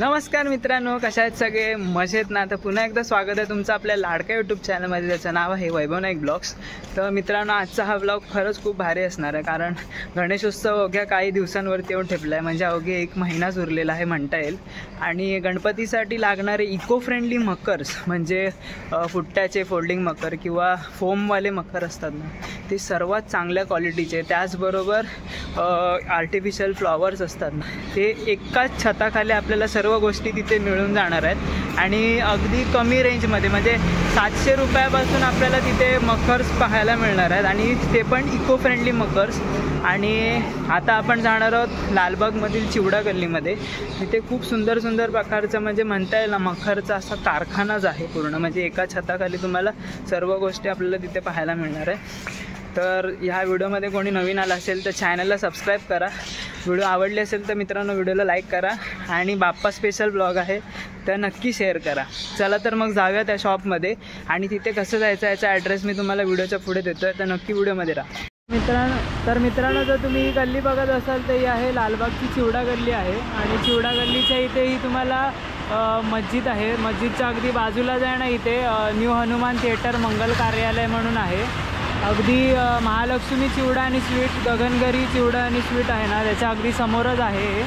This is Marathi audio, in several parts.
नमस्कार मित्रांनो, कशा आहेत सगळे? मजेत ना? तर पुन्हा एकदा स्वागत आहे तुमचं आपल्या लाडक्या यूट्यूब चॅनलमध्ये, ज्याचं नाव आहे वैभव नाईक ब्लॉग्स. तर मित्रांनो, आजचा हा ब्लॉग खरंच खूप भारी असणार आहे, कारण गणेशोत्सव अवघ्या काही दिवसांवरती येऊन ठेपला आहे. म्हणजे अवघे 1 महिनाच उरलेला आहे म्हणता येईल. आणि गणपतीसाठी लागणारे इको फ्रेंडली मकर्स, म्हणजे फुट्ट्याचे फोल्डिंग मकर किंवा फोमवाले मकर असतात ना, ते सर्वात चांगल्या क्वालिटीचे, त्याचबरोबर आर्टिफिशियल फ्लॉवर्स असतात ना, ते एकाच छताखाली आपल्याला सर्व गोष्टी तिथे मिळून जाणार आहेत. आणि अगदी कमी रेंजमध्ये, म्हणजे 700 रुपयापासून आपल्याला तिथे मकर्स पाहायला मिळणार आहेत, आणि ते पण इको फ्रेंडली मकर्स. आणि आता आपण जाणार आहोत लालबागमधील चिवडा गल्लीमध्ये. तिथे खूप सुंदर सुंदर प्रकारचं, म्हणजे म्हणता येईल ना, मखरचा असा कारखानाच आहे पूर्ण. म्हणजे एका छताखाली तुम्हाला सर्व गोष्टी आपल्याला तिथे पाहायला मिळणार आहे. तर ह्या व्हिडिओमध्ये कोणी नवीन आला असेल तर चॅनलला सबस्क्राईब करा. व्हिडिओ आवडले असेल तर मित्रांनो व्हिडिओला लाईक करा, आणि बाप्पा स्पेशल ब्लॉग आहे तर नक्की शेअर करा. चला तर मग जाऊया त्या शॉपमध्ये, आणि तिथे कसं जायचं याचा ॲड्रेस मी तुम्हाला व्हिडिओच्या पुढे देतो आहे, तर नक्की व्हिडिओमध्ये राहा. मित्रांनो जर तुम्ही ही गल्ली बघत असाल तर ही आहे लालबागची चिवडा गल्ली आहे. आणि चिवडा गल्लीच्या इथेही तुम्हाला मस्जिद आहे. मस्जिदच्या अगदी बाजूला जाय ना, इथे न्यू हनुमान थिएटर मंगल कार्यालय म्हणून आहे. अगदी महालक्ष्मी चिवडा आणि स्वीट, गगनगरी चिवडा आणि स्वीट आहे ना, त्याच्या अगदी समोरच आहे.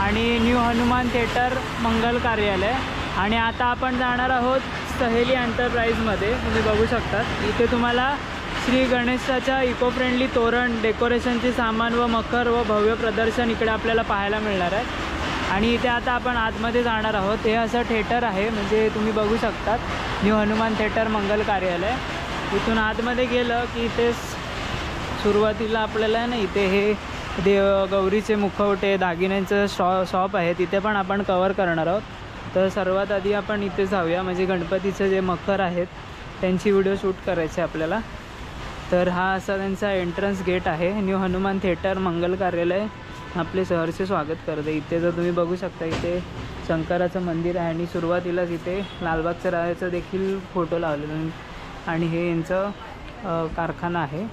आणि न्यू हनुमान थिएटर मंगल कार्यालय. आणि आता आपण जाणार आहोत सहेली एंटरप्राइजमध्ये. तुम्ही बघू शकतात इथे तुम्हाला श्री गणेशाच्या इको फ्रेंडली तोरण, डेकोरेशनचे सामान व मकर व भव्य प्रदर्शन इकडे आपल्याला पाहायला मिळणार आहे. आणि इथे आता आपण आतमध्ये जाणार आहोत. हे असं थिएटर आहे, म्हणजे तुम्ही बघू शकतात न्यू हनुमान थिएटर मंगल कार्यालय. इथून आतमध्ये गेलं की इथे सुरुवातीला आपल्याला ना, इथे हे गौरीचे मुखवटे, दागिन्यांचं शॉप आहे, तिथे पण आपण कवर करणार आहोत. तर सर्वात आधी आपण इथे जाऊया, म्हणजे गणपतीचे जे मकर आहेत त्यांची व्हिडिओ शूट करायची आपल्याला. तर हा असा त्यांचा एंट्रन्स गेट आहे. न्यू हनुमान थिएटर मंगल कार्यालय आपले सहर्ष स्वागत करते. इथे जर तुम्ही बघू शकता, इथे शंकराचं मंदिर आहे, आणि सुरुवातीलाच इथे लालबागच्या राजाचा देखील फोटो लावलेला आहे. आणि हे यांचं कारखाना आहे.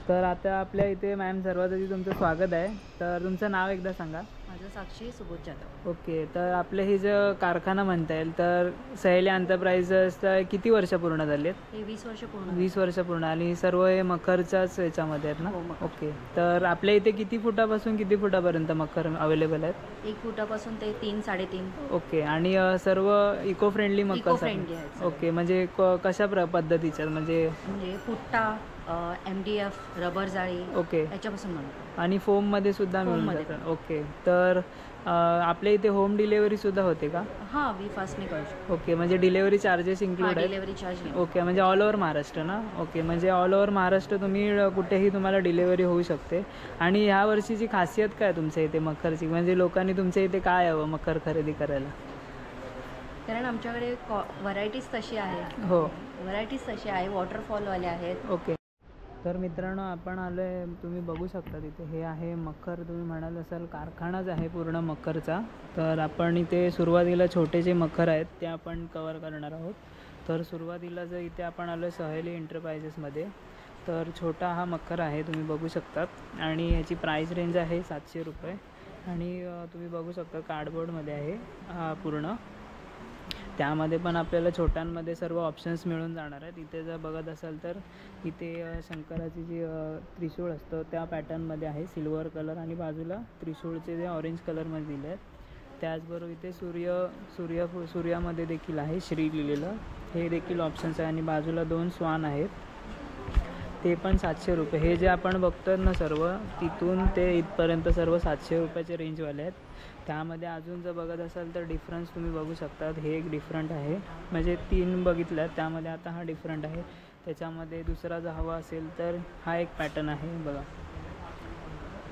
तर आता आपल्या इथे मॅम सर्वात आधी तुमचं स्वागत आहे. तर तुमचं नाव एकदा सांगा. माझं साक्षी सुबोध जाधव. ओके. तर आपलं हे जो कारखाना म्हणता येईल, तर सहेली एंटरप्राइजेसचं किती वर्ष पूर्ण झाली आहेत? हे 20 वर्ष पूर्ण. 20 वर्ष पूर्ण. आणि सर्व हे मखरच्याच याच्यामध्ये आहेत ना? हो, मकर. ओके. तर आपल्या इथे किती फुटापासून किती फुटापर्यंत मखर अवेलेबल आहेत? 1 फुटापासून ते 3-3.5. ओके. आणि सर्व इको फ्रेंडली मकर आहेत. ओके. म्हणजे कशा पद्धतीच्या, म्हणजे फुट्टा, MDF, रबर जाळी, ओके, याच्यापासून बनवतो. आणि फोममध्ये सुद्धा मिळून जातात. ओके. तर आपल्या इथे होम डिलेवरी सुद्धा होते का? हां, वी फास्टने करू शकतो. ओके. म्हणजे डिलेवरी चार्जेस इन्क्लूड आहेत? डिलेवरी चार्ज नाही. ओके. म्हणजे ऑल ओव्हर महाराष्ट्र ना? ओके. म्हणजे ऑल ओव्हर महाराष्ट्र तुम्ही कुठेही तुम्हाला डिलेवरी होऊ शकते. आणि ह्या वर्षीची खासियत काय तुमच्या इथे मखरची? म्हणजे लोकांनी तुमच्या इथे काय हवं मकर खरेदी करायला? कारण आमच्याकडे व्हरायटीज तशी आहे. हो, व्हरायटीज तशी आहे. वॉटरफॉलवाले आहेत. ओके. तर मित्रांनो, आपण आलो आहे, तुम्ही बघू शकता तिथे हे आहे मकर. तुम्ही म्हणाल असाल कारखानाच आहे पूर्ण मकरचा. तर आपण इथे सुरुवातीला छोटे जे मकर आहेत ते आपण कवर करणार आहोत. तर सुरुवातीला जर इथे आपण आलो आहे सहेली एंटरप्राइजेसमध्ये, तर छोटा हा मकर आहे, तुम्ही बघू शकतात. आणि ह्याची प्राईस रेंज आहे 700 रुपये. आणि तुम्ही बघू शकता कार्डबोर्डमध्ये आहे हा पूर्ण. त्यामध्ये पण आपल्याला छोट्यांमध्ये सर्व ऑप्शन्स मिळून जाणार आहेत. इथे जर बघत असाल तर इथे शंकराची जी त्रिशूळ असतं त्या पॅटर्नमध्ये आहे, सिल्वर कलर, आणि बाजूला त्रिशूळचे जे ऑरेंज कलरमध्ये दिले आहेत. त्याचबरोबर इथे सूर्यामध्ये देखील आहे श्री लिहिलेलं, हे देखील ऑप्शन्स आहे. आणि बाजूला 2 स्वान आहेत, ते पण 700 रुपये. हे जे आपण बघतो ना सर्व, तिथून ते इथपर्यंत सर्व 700 रुपयाचे रेंजवाले आहेत. त्यामध्ये अजून जर बघत असाल तर डिफरन्स तुम्ही बघू शकता. हे एक डिफरंट आहे, म्हणजे 3 बघितलं आहे, त्यामध्ये आता हा डिफरंट आहे. त्याच्यामध्ये दुसरा जर हवा असेल तर हा एक पॅटर्न आहे बघा.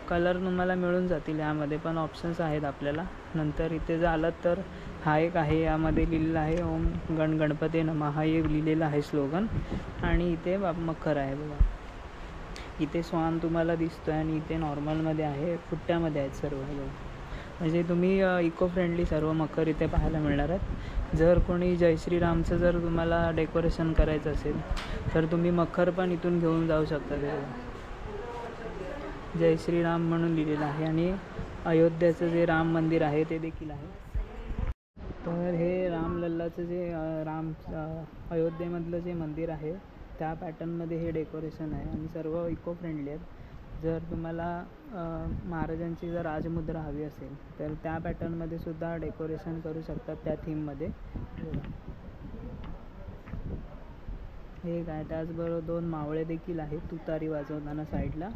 कलर तुम्हाला मिळून जातील, यामध्ये पण ऑप्शन्स आहेत आपल्याला. नंतर इथे जर आलात तर हा एक आहे, यामध्ये लिहिलेलं आहे ओम गणपती नमः, हा एक लिहिलेलं आहे स्लोगन. आणि इथे मखर आहे बघा. इथे स्वान तुम्हाला दिसतो आहे, आणि इथे नॉर्मलमध्ये आहे, फुट्ट्यामध्ये आहेत सर्व. म्हणजे तुम्ही इको फ्रेंडली सर्व मखर इथे पाहायला मिळणार आहेत. जर कोणी जय श्रीरामचं जर तुम्हाला डेकोरेशन करायचं असेल तर तुम्ही मखर पण इथून घेऊन जाऊ शकता. ते जय श्रीराम म्हणून लिहिलेलं आहे आणि अयोध्येचं जे राम मंदिर आहे ते देखील आहे. तर हे रामलल्लाचं जे अयोध्येमधलं जे मंदिर आहे त्या पॅटर्नमध्ये हे डेकोरेशन आहे आणि सर्व इको फ्रेंडली आहेत. जर तुम्हाला महाराजांची जर राजमुद्रा हवी असेल तर त्या पॅटर्नमध्ये सुद्धा डेकोरेशन करू शकतात त्या थीममध्ये. हे काय, त्याचबरोबर 2 मावळे देखील आहेत तुतारी वाजवताना साईडला.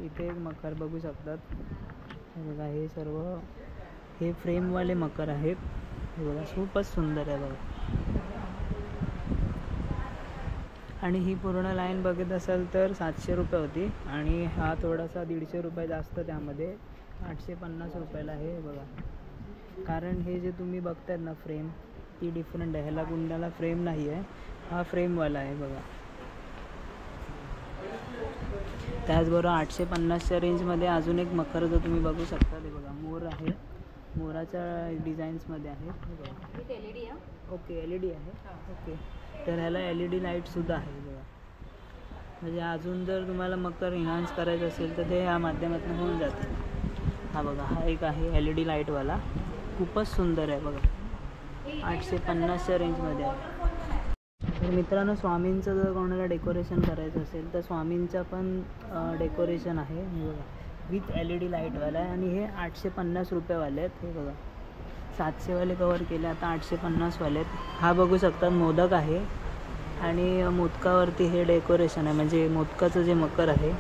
इथे एक मखर बघू शकतात. हे बघा, हे सर्व हे फ्रेमवाले मकर आहेत. हे बघा, खूपच सुंदर आहे बघा. आणि ही पूर्ण लाईन बघत असाल तर 700 रुपये होती आणि हा थोडासा 150 रुपये जास्त, त्यामध्ये 850 रुपयाला आहे. बघा, कारण हे जे तुम्ही बघताय ना फ्रेम ती डिफरंट आहे. ह्याला गुंडाला फ्रेम नाही आहे, हा फ्रेमवाला आहे बघा. त्याचबरोबर 850च्या रेंजमध्ये अजून एक मकर जो तुम्ही बघू शकता ते बघा, मोर आहे. मोराच्या डिझाईन्समध्ये आहे. LED आहे. ओके, LED आहे. ओके, तर ह्याला LED लाईटसुद्धा आहे बघा. म्हणजे अजून जर तुम्हाला मकर इन्हान्स करायचं असेल तर ते ह्या माध्यमातून होऊन जाते. हा बघा, हा एक आहे LED लाईटवाला, खूपच सुंदर आहे बघा. 850च्या रेंजमध्ये आहे. तर मित्रांनो, स्वामींचं जर कोणाला डेकोरेशन करायचं असेल तर स्वामींचं पण डेकोरेशन आहे. हे बघा, विथ LED लाईटवाला आहे आणि हे 850 रुपयेवाले आहेत. हे बघा, 700वाले कवर केले, आता 850वाले आहेत. हा बघू शकता मोदक आहे आणि मोदकावरती हे डेकोरेशन आहे, म्हणजे मोदकाचं जे मकर आहे.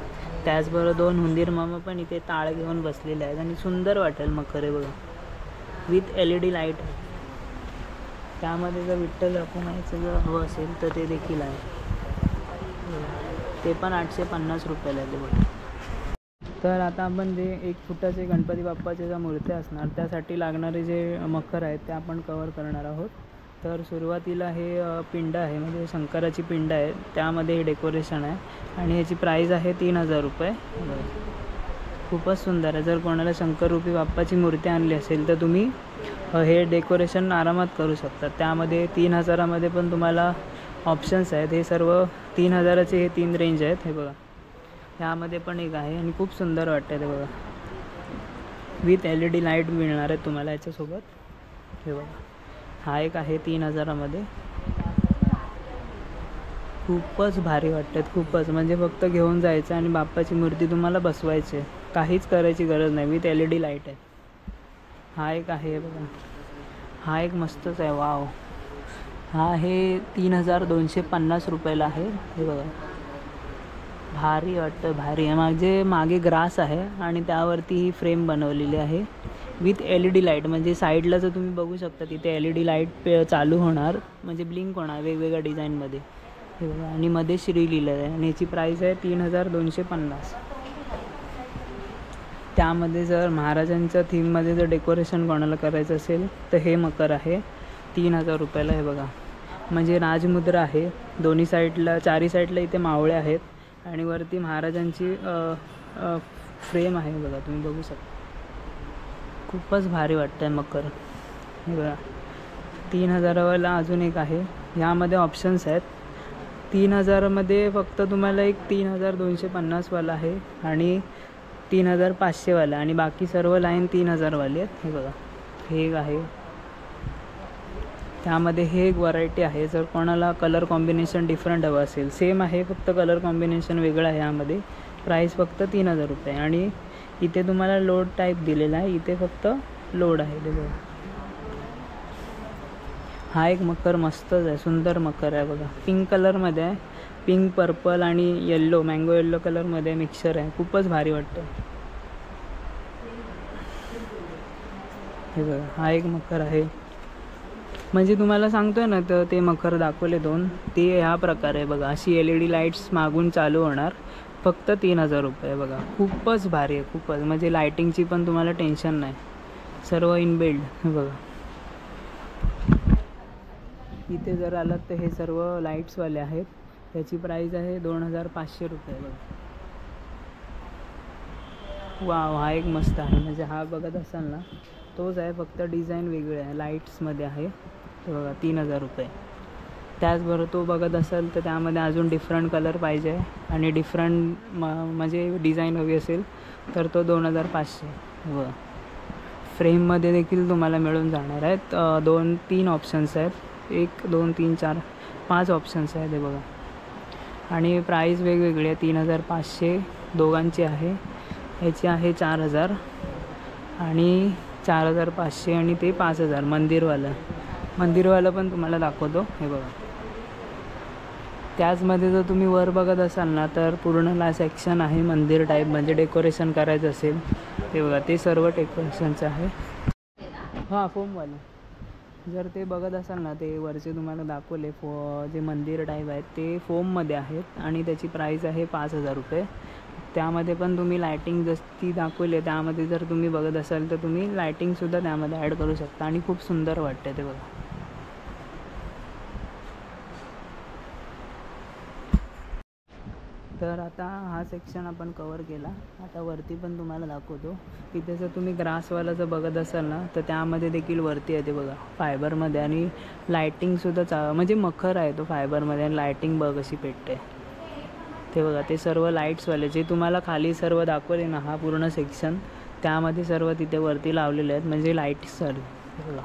त्याचबरोबर 2 हुंदीर मामा पण इथे टाळ घेऊन बसलेले आहेत आणि सुंदर वाटेल मकर आहे बघा, विथ LED लाईट आहे. त्यामध्ये जर विठ्ठल रखुमाईचं जर हवं असेल तर ते देखील आहे. ते पण 850 रुपयाला आहे बघा. तर आता आपण जे 1 फुटाचे गणपती बाप्पाच्या ज्या मूर्त्या असणार त्यासाठी लागणारे जे मकर आहेत ते आपण कवर करणार आहोत. तर सुरुवातीला हे पिंड आहे, म्हणजे शंकराची पिंड आहे, त्यामध्ये हे डेकोरेशन आहे आणि ह्याची प्राईज आहे 3000 रुपये. खूपच सुंदर आहे. जर कोणाला शंकररूपी बाप्पाची मूर्ती आणली असेल तर तुम्ही हे डेकोरेशन आरामात करू शकता. त्यामध्ये 3000मध्ये पण तुम्हाला ऑप्शन्स आहेत. हे सर्व 3000चे हे 3 रेंज आहेत. हे बघा, ह्यामध्ये पण एक आहे आणि खूप सुंदर वाटतं ते बघा, विथ LED लाईट मिळणार आहे तुम्हाला याच्यासोबत. हे बघा, हा एक आहे 3000मध्ये. खूपच भारी वाटतात, खूपच. म्हणजे फक्त घेऊन जायचं आणि बाप्पाची मूर्ती तुम्हाला बसवायची, काहीच करायची गरज नाही, विथ LED लाईट आहे. हा एक आहे बघा, हा एक मस्तच आहे. वाव, हा आहे 3250 रुपयाला आहे. हे बघा, भारी वाटतं, भारी आहे. मागे ग्रास आहे आणि त्यावरती ही फ्रेम बनवलेली आहे विथ LED लाईट. म्हणजे साईडला जर तुम्ही बघू शकता तिथे LED लाईट चालू होणार, म्हणजे ब्लिंक होणार वेगवेगळ्या डिझाईनमध्ये. हे बघा, आणि मध्ये श्री लिहिलं आहे आणि याची प्राईस आहे 3250. त्यामध्ये जर महाराजांच्या थीममध्ये जर डेकोरेशन कोणाला करायचं असेल तर हे मकर आहे 3000 रुपयाला. हे बघा, म्हणजे राजमुद्रा आहे दोन्ही साईडला, 4ही साईडला इथे मावळे आहेत आणि वरती महाराजांची फ्रेम आहे बघा, तुम्ही बघू शकता. खूपच भारी वाटतं आहे मकर. हे बघा, 3000वाला अजून एक आहे. ह्यामध्ये ऑप्शन्स आहेत. 3000मध्ये फक्त तुम्हाला एक 3250वाला आहे आणि 3500वाला आणि बाकी सर्व लाईन 3000वाली आहेत. हे बघा, हे एक आहे. त्यामध्ये हे एक व्हरायटी आहे. जर कोणाला कलर कॉम्बिनेशन डिफरंट हवं असेल, सेम आहे फक्त कलर कॉम्बिनेशन वेगळं आहे. यामध्ये प्राईस फक्त 3000 रुपये आणि इथे तुम्हाला लोड टाईप दिलेला आहे, इथे फक्त लोड आहे. ते बघा, हा एक मकर मस्तच आहे, सुंदर मकर आहे बघा. पिंक कलरमध्ये आहे, पिंक पर्पल आणि येल्लो, मँगो येल्लो कलरमध्ये मिक्सचर आहे. खूपच भारी वाटतं. हे बघा, हा एक मकर आहे. म्हणजे तुम्हाला सांगतोय ना, तर ते मकर दाखवले 2, ते ह्या प्रकारे बघा, अशी LED लाईट्स मागून चालू होणार, फक्त 3000 रुपये. बघा, खूपच भारी आहे, खूपच. म्हणजे लायटिंगची पण तुम्हाला टेन्शन नाही, सर्व इनबिल्ड. हे बघा, इथे जर आलात तर हे सर्व लाईट्सवाले आहेत. त्याची प्राईस आहे 2500 रुपये. बघा, वाव, हा एक मस्त आहे. म्हणजे हा बघत असाल ना तोच आहे, फक्त डिझाईन वेगळे आहे, लाईट्समध्ये आहे. ते बघा 3000 रुपये. त्याचबरोबर तो बघत असाल तर त्यामध्ये अजून डिफरंट कलर पाहिजे आणि डिफरंट म्हणजे डिझाईन हवी असेल तर तो 2500. व फ्रेममध्ये देखील तुम्हाला मिळून जाणार आहेत. 2-3 ऑप्शन्स आहेत. 1 2 3 4 5 ऑप्शन्स आहेत हे बघा. आणि प्राईस वेगवेगळी आहे. 3500 दोघांची आहे. ह्याची आहे 4000 आणि 4500 आणि ते 5000. मंदिरवालं पण तुम्हाला दाखवतो हे बघा. त्याचमध्ये जर तुम्ही वर बघत असाल ना तर पूर्ण सेक्शन आहे मंदिर टाईप, म्हणजे डेकोरेशन करायचं असेल ते बघा, ते सर्व डेकोरेशनचं आहे. हां, फोमवाले जर ते बघत असाल ना, ते वरचे तुम्हाला दाखवले जे मंदिर टाईप आहेत ते फोममध्ये आहेत आणि त्याची प्राईस आहे 5000 रुपये. त्यामध्ये पण तुम्ही लायटिंग जशी दाखवली आहे त्यामध्ये जर तुम्ही बघत असाल तर तुम्ही लायटिंगसुद्धा त्यामध्ये ॲड करू शकता आणि खूप सुंदर वाटते ते बघा. तर आता हा सेक्शन आपण कवर केला. आता वरती पण तुम्हाला दाखवतो. तिथे जर तुम्ही ग्रासवाला जर बघत असाल ना तर त्यामध्ये देखील वरती आहे ते बघा फायबरमध्ये, आणि लायटिंगसुद्धा म्हणजे मखर आहे तो फायबरमध्ये, आणि लायटिंग बघ कशी पेटते ते बघा. ते सर्व लाईट्सवाले जे तुम्हाला खाली सर्व दाखवले ना, हा पूर्ण सेक्शन त्यामध्ये सर्व तिथे वरती लावलेले आहेत, म्हणजे लाईट्स सर्व बघा.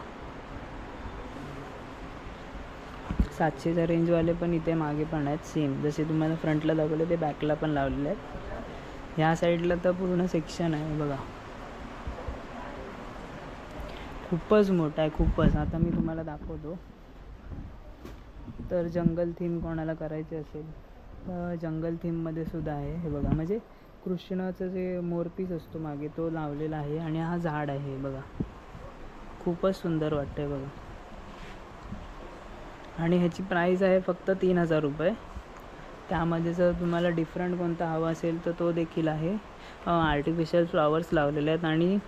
700च्या रेंजवाले पण इथे मागे पण आहेत सेम, जसे तुम्हाला फ्रंटला दाखवले ते बॅकला पण लावलेले आहेत. ह्या साईडला तर पूर्ण सेक्शन आहे बघा, खूपच मोठा आहे खूपच. आता मी तुम्हाला दाखवतो. तर जंगल थीम कोणाला करायची असेल तर जंगल थीममध्ये सुद्धा आहे हे बघा. म्हणजे कृष्णाचं जे मोरपीस असतो मागे तो लावलेला आहे आणि हा झाड आहे बघा, खूपच सुंदर वाटतं आहे बघा. आणि ह्याची प्राईस आहे फक्त 3000 रुपये. त्यामध्ये जर तुम्हाला डिफरंट कोणता हवा असेल तर तो देखील आहे. आर्टिफिशियल फ्लॉवर्स लावलेले आहेत आणि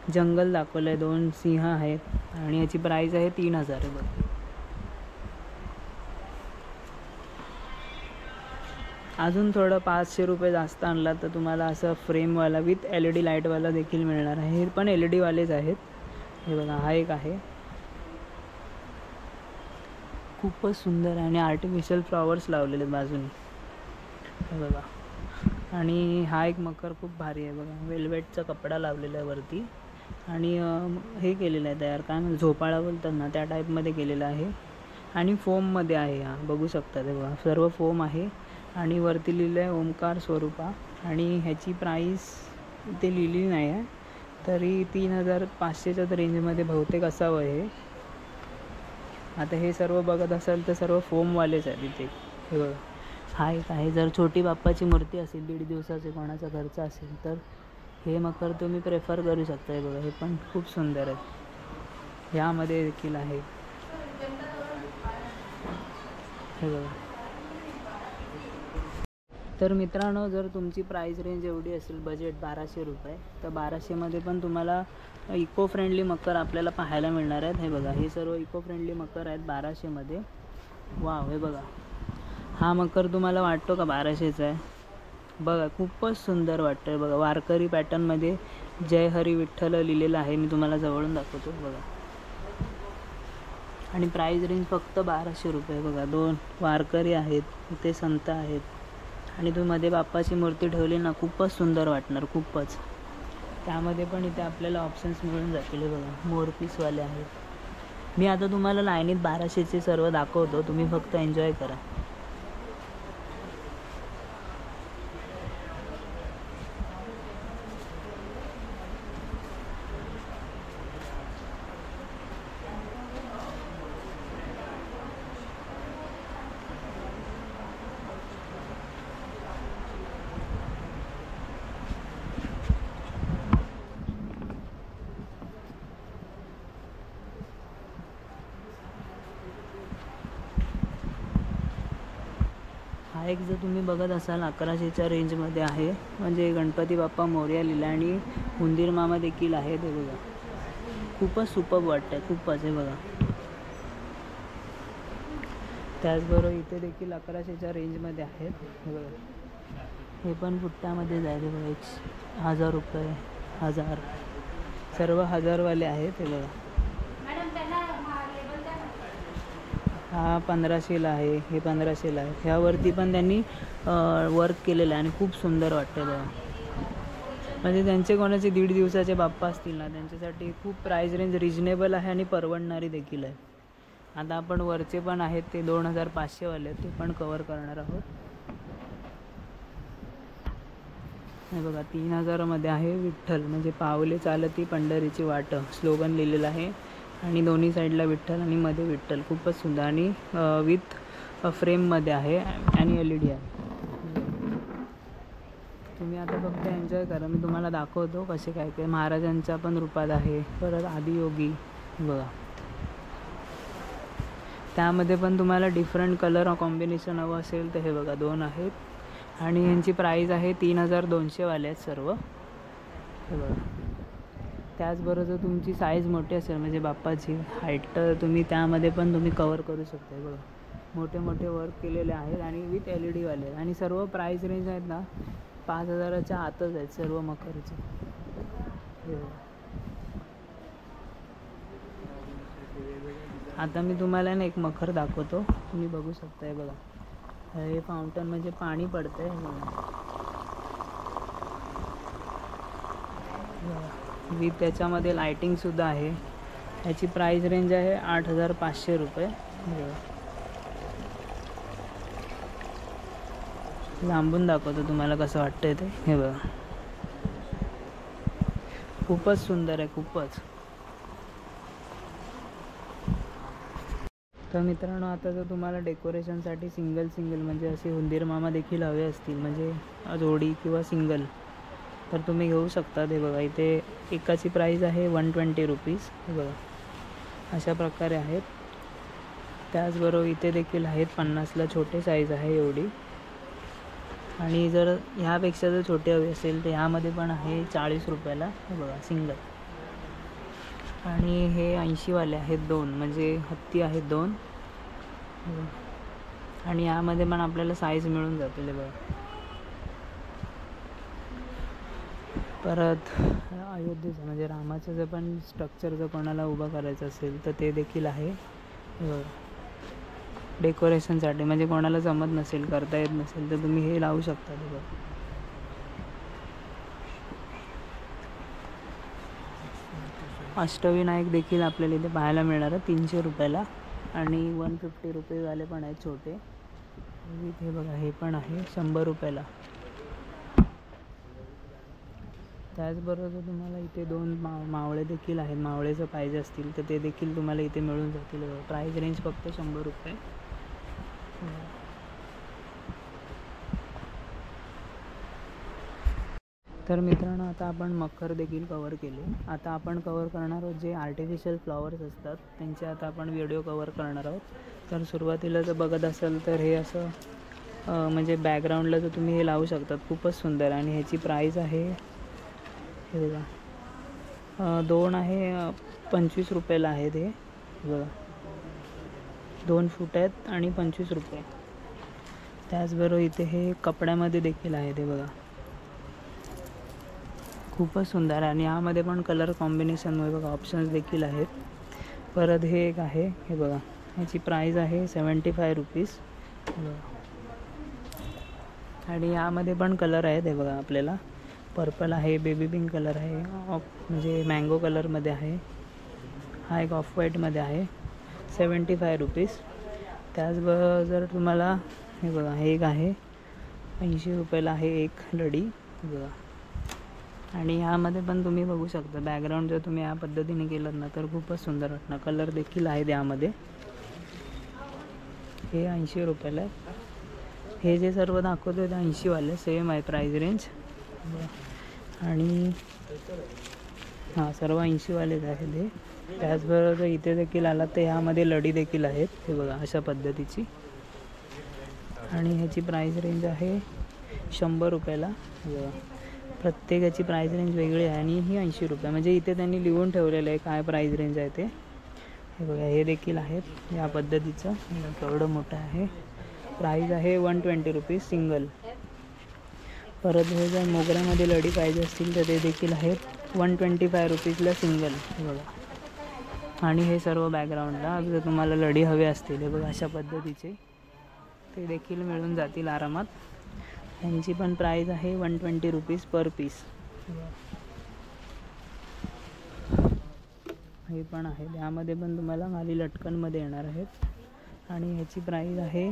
जंगल दाखवलं आहे, 2 सिंह आहेत आणि ह्याची प्राईस आहे 3000 आहे बघा. अजून थोडं 500 रुपये जास्त आणला तर तुम्हाला असं फ्रेमवाला विथ LED लाईटवाला देखील मिळणार आहे. हे पण LED वालेच आहेत हे बघा. हा एक आहे, खूपच सुंदर आहे आणि आर्टिफिशियल फ्लॉवर्स लावलेले बाजूने हे बघा. आणि हा एक मकर खूप भारी आहे बघा, वेल्वेटचा कपडा लावलेला आहे वरती आणि हे केलेलं आहे तयार, काय म्हणजे झोपाळा बोलतात ना त्या टाईपमध्ये केलेला आहे आणि फोममध्ये आहे. हा बघू शकता ते बघा, सर्व फोम आहे आणि वरती लिहिलं आहे ओमकार स्वरूपा. आणि ह्याची प्राईस इथे लिहिली नाही आहे, तरी 3500च्या रेंजमध्ये बहुतेक असावं हे. आता हे सर्व बघत असाल तर सर्व फोमवालेच आहे तिथे हे बघा. हा एक आहे, जर छोटी बाप्पाची मूर्ती असेल 1.5 दिवसाचे कोणाचा घरचा असेल तर हे मकर तुम्ही प्रेफर करू शकता हे बघा. हे पण खूप सुंदर आहे, ह्यामध्ये देखील आहे हे बघा. तर मित्रांनो, जर तुमची प्राईस रेंज एवढी असेल, बजेट 1200 रुपये, तर 1200मध्ये पण तुम्हाला इको फ्रेंडली मकर आपल्याला पाहायला मिळणार आहेत हे बघा. हे सर्व इको फ्रेंडली मकर आहेत 1200मध्ये. वाव, हे बघा, हा मकर तुम्हाला वाटतो का 1200चा आहे बघा, खूपच सुंदर वाटतं आहे बघा. वारकरी पॅटर्नमध्ये जय हरी विठ्ठल लिहिलेलं आहे, मी तुम्हाला जवळून दाखवतो बघा. आणि प्राईस रेंज फक्त 1200 रुपये बघा. 2 वारकरी आहेत, इथे संत आहेत आणि तुम्ही मध्ये बाप्पाची मूर्ती ठेवली ना, खूपच सुंदर वाटणार खूपच. त्यामध्ये पण इथे आपल्याला ऑप्शन्स मिळून जातील बघा, मोरपीसवाले आहेत. मी आता तुम्हाला लाईनीत 1200चे सर्व दाखवतो, तुम्ही फक्त एन्जॉय करा. हा एक जर तुम्ही बघत असाल 1100च्या रेंजमध्ये आहे, म्हणजे गणपती बाप्पा मोरया लिहिला आणि उंदीर मामा देखील आहे ते बघा. खूपच सुपर्ब वाटतं आहे खूपच हे बघा. त्याचबरोबर इथे देखील 1100च्या रेंजमध्ये आहेत हे बघा. हे पण बुट्ट्यामध्ये जायचे बघा, 1000 रुपये, 1000, सर्व 1000वाले आहेत. हे बघा, हा 1500ला आहे, हे 1500ला आहे. ह्यावरती पण त्यांनी वर्क केलेलं आहे आणि खूप सुंदर वाटतं बघा. म्हणजे त्यांचे कोणाचे 1.5 दिवसाचे बाप्पा असतील ना, त्यांच्यासाठी खूप प्राईस रेंज रिजनेबल आहे आणि परवडणारी देखील आहे. आता आपण वरचे पण आहेत ते 2500वाले, ते पण कवर करणार आहोत. हे बघा, 3000मध्ये आहे विठ्ठल, म्हणजे पावले चालती पंढरीची वाट, स्लोगन लिहिलेलं आहे. आणि दोन्ही साईडला विठ्ठल आणि मध्ये विठ्ठल, खूपच सुंदर. आणि विथ फ्रेममध्ये आहे आणि LED आहे. तुम्ही आता फक्त एन्जॉय करा, मी तुम्हाला दाखवतो कसे काय काय. महाराजांच्या पण रूपात आहे. परत आदियोगी बघा, त्यामध्ये पण तुम्हाला डिफरंट कलर कॉम्बिनेशन हवं असेल तर हे बघा 2 आहेत. आणि यांची प्राईस आहे 3200वाले आहेत सर्व. हे बघा, त्याचबरोबर जर तुमची साईज मोठी असेल म्हणजे बाप्पाची हाईट, तर तुम्ही त्यामध्ये पण तुम्ही कवर करू शकता. बघा, मोठे मोठे वर्क केलेले आहेत आणि विथ LED वाले आहेत. आणि सर्व प्राईस रेंज आहेत ना 5000च्या आतच आहेत सर्व मखरचे. आता मी तुम्हाला ना एक मखर दाखवतो, तुम्ही बघू शकता. हे बघा, हे फाउंटन म्हणजे पाणी पडतंय. विथ त्याच्यामध्ये लायटिंगसुद्धा आहे. याची प्राईस रेंज आहे 8500 रुपये. लांबून दाखवतो तुम्हाला कसं वाटतंय ते. हे बघा, खूपच सुंदर आहे, खूपच. तर मित्रांनो, आता जर तुम्हाला डेकोरेशनसाठी सिंगल म्हणजे असे हुंदीर मामा देखील हवे असतील, म्हणजे जोडी किंवा सिंगल, तर तुम्ही घेऊ शकता. हे बघा, इथे एकाची प्राईस आहे 120 रुपीज. हे बघा, अशा प्रकारे आहेत. त्याचबरोबर इथे देखील आहेत 50ला, छोटे साईज आहे एवढी. आणि जर ह्यापेक्षा जर छोटे हवे असेल तर ह्यामध्ये पण आहे 40 रुपयाला. हे बघा, सिंगल. आणि हे 80वाले आहेत 2, म्हणजे हत्ती आहेत 2. आणि यामध्ये पण आपल्याला साईज मिळून जातील. हे बघा, परत अयोध्येचं म्हणजे रामाचं जर पण स्ट्रक्चर जर कोणाला उभं करायचं असेल तर ते देखील आहे. डेकोरेशनसाठी, म्हणजे कोणाला जमत नसेल, करता येत नसेल, तर तुम्ही हे लावू शकता. बघा, अष्टविनायक देखील आपल्याला इथे पाहायला मिळणार आहे 300 रुपयाला. आणि 150 रुपयेवाले पण आहेत छोटे. इथे बघा, हे पण आहे 100 रुपयाला. त्याचबरोबर तुम्हाला इथे 2 मावळे देखील आहेत. मावळे जर पाहिजे असतील तर ते देखील तुम्हाला इथे मिळून जातील. प्राईस रेंज फक्त 100 रुपये. तर मित्रांनो, आता आपण मखर देखील कवर केले. आता आपण कवर करणार आहोत जे आर्टिफिशियल फ्लॉवर्स असतात, त्यांचे आता आपण व्हिडिओ कवर करणार आहोत. तर सुरुवातीला जर बघत असाल तर हे असं म्हणजे बॅकग्राऊंडला जर तुम्ही हे लावू शकतात, खूपच सुंदर. आणि ह्याची प्राईस आहे, हे बघा, 2 आहे 25 रुपयाला आहेत. हे बघा, 2 फूट आहेत आणि 25 रुपये. त्याचबरोबर इथे हे कपड्यामध्ये देखील आहे. ते बघा, खूपच सुंदर. आणि यामध्ये पण कलर कॉम्बिनेशनमुळे बघा ऑप्शन्स देखील आहेत. परत हे एक आहे, हे बघा, ह्याची प्राईस आहे 75 रुपीज. आणि यामध्ये पण कलर आहेत. हे बघा, आपल्याला पर्पल आहे, बेबी पिंक कलर आहे, म्हणजे मँगो कलरमध्ये आहे, हा एक ऑफ व्हाईटमध्ये आहे, 75 रुपीज. त्याचबरोबर जर तुम्हाला हे बघा, हे एक आहे 80 रुपयाला आहे एक लडी. बघा, आणि ह्यामध्ये पण तुम्ही बघू शकता बॅकग्राऊंड जर तुम्ही या पद्धतीने केलं ना तर खूपच सुंदर वाटणार. कलर देखील आहेत यामध्ये. हे 80 रुपयाला आहे. हे जे सर्व दाखवतो ते 80वाले सेम आहे प्राईस रेंज. आणि हां, सर्व 80वालेच आहेत हे. त्याचबरोबर इथे देखील आला तर ह्यामध्ये लडी देखील आहेत. हे बघा, अशा पद्धतीची. आणि ह्याची प्राईस रेंज आहे 100 रुपयाला. बघा, प्रत्येकाची प्राईस रेंज वेगळी आहे. आणि ही 80 रुपये, म्हणजे इथे त्यांनी लिहून ठेवलेलं आहे काय प्राईस रेंज आहे ते. हे बघा, हे देखील आहेत या पद्धतीचं. केवढं मोठं आहे. प्राईस आहे 120 रुपीज सिंगल. परत हे जर मोगऱ्यामध्ये लडी पाहिजे असतील तर ते देखील आहेत 125 रुपीजला सिंगल. हे बघा. आणि हे सर्व बॅकग्राऊंडला जर तुम्हाला लडी हवे असतील हे बघा अशा पद्धतीचे ते देखील मिळून जातील आरामात. यांची पण प्राईस आहे 120 रुपीज पर पीस. हे पण आहे, त्यामध्ये पण तुम्हाला खाली लटकनमध्ये येणार आहेत. आणि ह्याची प्राईस आहे,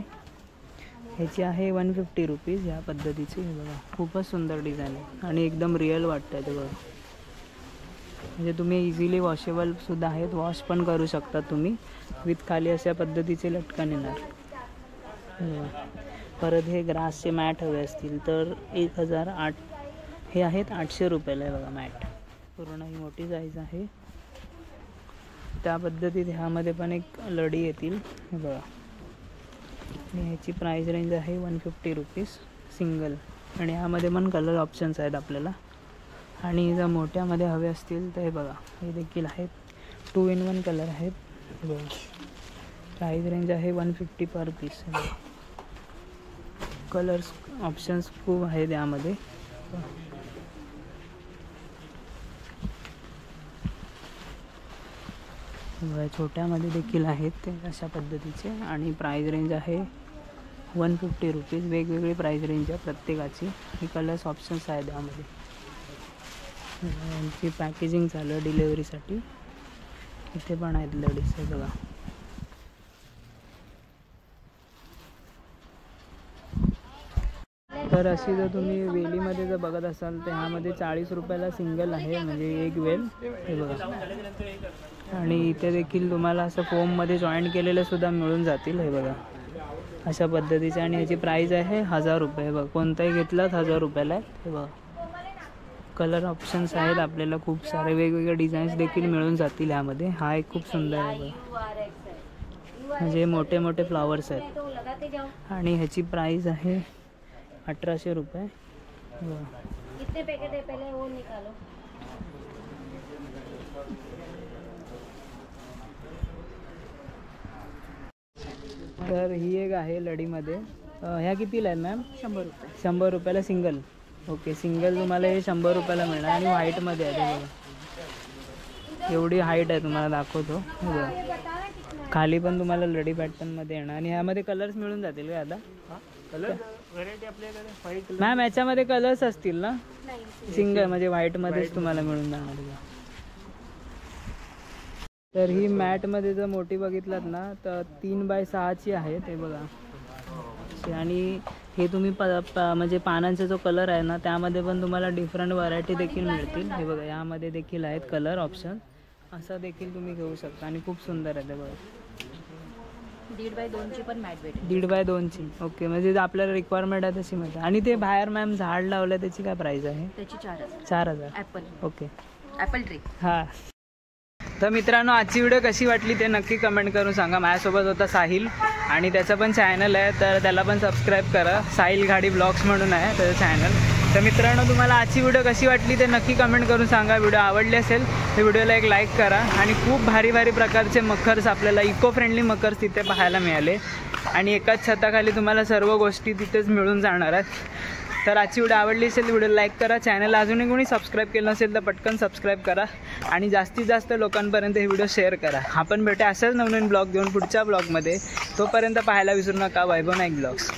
ह्याची आहे 150 रुपीज ह्या पद्धतीची. हे बघा खूपच सुंदर डिझाईन आहे आणि एकदम रिअल वाटतं आहे ते बघा. म्हणजे तुम्ही इझिली वॉशेबल सुद्धा आहेत, वॉश पण करू शकता तुम्ही. विथ खाली अशा पद्धतीचे लटकन येणार. परत हे ग्रासचे मॅट हवे असतील तर 1008 हे आहेत 800 रुपयाला आहे बघा मॅट. पूर्ण ही मोठी साईज आहे. त्या पद्धतीत ह्यामध्ये पण एक लडी येतील. हे बघा. आणि ह्याची प्राईस रेंज आहे 150 रुपीज सिंगल. आणि ह्यामध्ये पण कलर ऑप्शन्स आहेत आपल्याला. आणि जर मोठ्यामध्ये हवे असतील तर हे बघा हे देखील आहेत. 2 in 1 कलर आहेत. हे बघा प्राईस रेंज आहे 150 पर पीस. कलर्स ऑप्शन्स खूप आहेत यामध्ये. छोट्यामध्ये देखील आहेत ते अशा पद्धतीचे. आणि प्राईस रेंज आहे 150 रुपीज. वेगवेगळी प्राईस रेंज आहे प्रत्येकाची. ही कलर्स ऑप्शन्स आहेत यामध्ये. यांची पॅकेजिंग चालू आहे डिलेवरीसाठी. इथे पण आहेत लडीज. हे बघा तर अशी जर तुम्ही वेलीमध्ये जर बघत असाल तर ह्यामध्ये 40 रुपयाला सिंगल आहे, म्हणजे एक वेल. हे बघा. आणि इथे देखील तुम्हाला असं फोममध्ये जॉईंट केलेले सुद्धा मिळून जातील. हे बघा अशा पद्धतीचे. आणि ह्याची प्राईस आहे 1000 रुपये. हे बघा कोणताही घेतलात 1000 रुपयाला आहे. हे बघा कलर ऑप्शन्स आहेत आपल्याला खूप सारे. वेगवेगळे डिझाईन्स देखील मिळून जातील ह्यामध्ये. हा एक खूप सुंदर आहे बघा, म्हणजे मोठे मोठे फ्लॉवर्स आहेत. आणि ह्याची प्राईस आहे 1800 रुपये. कितने पैकेट है पहले वो निकालो. तर ही एक आहे लडीमध्ये. ह्या कितीला आहेत मॅम? 100 रुपये. 100 रुपयाला सिंगल. ओके सिंगल तुम्हाला हे 100 रुपयाला मिळणार. आणि व्हाईटमध्ये आहे ते बघा. एवढी हाईट आहे तुम्हाला दाखवतो. हे बघा खाली पण तुम्हाला लडी पॅटर्नमध्ये येणार. आणि ह्यामध्ये कलर्स मिळून जातील का आता? कलर व्हरायटी आपल्याकडे व्हाईट. मॅम याच्यामध्ये कलर्स असतील ना? सिंगल म्हणजे व्हाईटमध्येच तुम्हाला मिळून जाणार. तर ही मॅटमध्ये जर मोठी बघितलात ना तर 3x6ची आहे. ते बघा. आणि हे तुम्ही म्हणजे पानांचा जो कलर आहे ना त्यामध्ये पण तुम्हाला डिफरंट व्हरायटी देखील मिळतील. हे बघा यामध्ये देखील आहेत कलर ऑप्शन. असं देखील तुम्ही घेऊ शकता. आणि खूप सुंदर आहे ते बघा. 1.5x2ची पण मॅट भेटेल. 1.5x2ची. ओके म्हणजे आपल्याला रिक्वायरमेंट आहे तशी मिळते. आणि ते बाहेर मॅम झाड लावलं त्याची काय प्राईस आहे? त्याची 4000. 4000. ॲपल. Okay Apple tree. हां. तर मित्रांनो आजची व्हिडिओ कशी वाटली ते नक्की कमेंट करून सांगा. माझ्यासोबत होता साहिल आणि त्याचं पण चॅनल आहे तर त्याला पण सबस्क्राईब करा. साहिल घाडी ब्लॉग्स म्हणून आहे त्याचं चॅनल. तर मित्रांनो तुम्हाला आजची व्हिडिओ कशी वाटली ते नक्की कमेंट करून सांगा. व्हिडिओ आवडली असेल तर व्हिडिओला एक लाईक करा. आणि खूप भारी भारी प्रकारचे मखर्स आपल्याला इको फ्रेंडली मखर्स तिथे पाहायला मिळाले. आणि एकाच छताखाली तुम्हाला सर्व गोष्टी तिथेच मिळून जाणार आहेत. तर आजची व्हिडिओ आवडली असेल तर व्हिडिओ लाईक करा. चॅनल अजूनही कोणी सबस्क्राईब केलं नसेल तर पटकन सबस्क्राईब करा. आणि जास्तीत जास्त लोकांपर्यंत हे व्हिडिओ शेअर करा. आपण भेटू असाच नवनवीन ब्लॉग घेऊन पुढच्या ब्लॉगमध्ये. तोपर्यंत पाहायला विसरू नका वैभव नाईक ब्लॉग्स.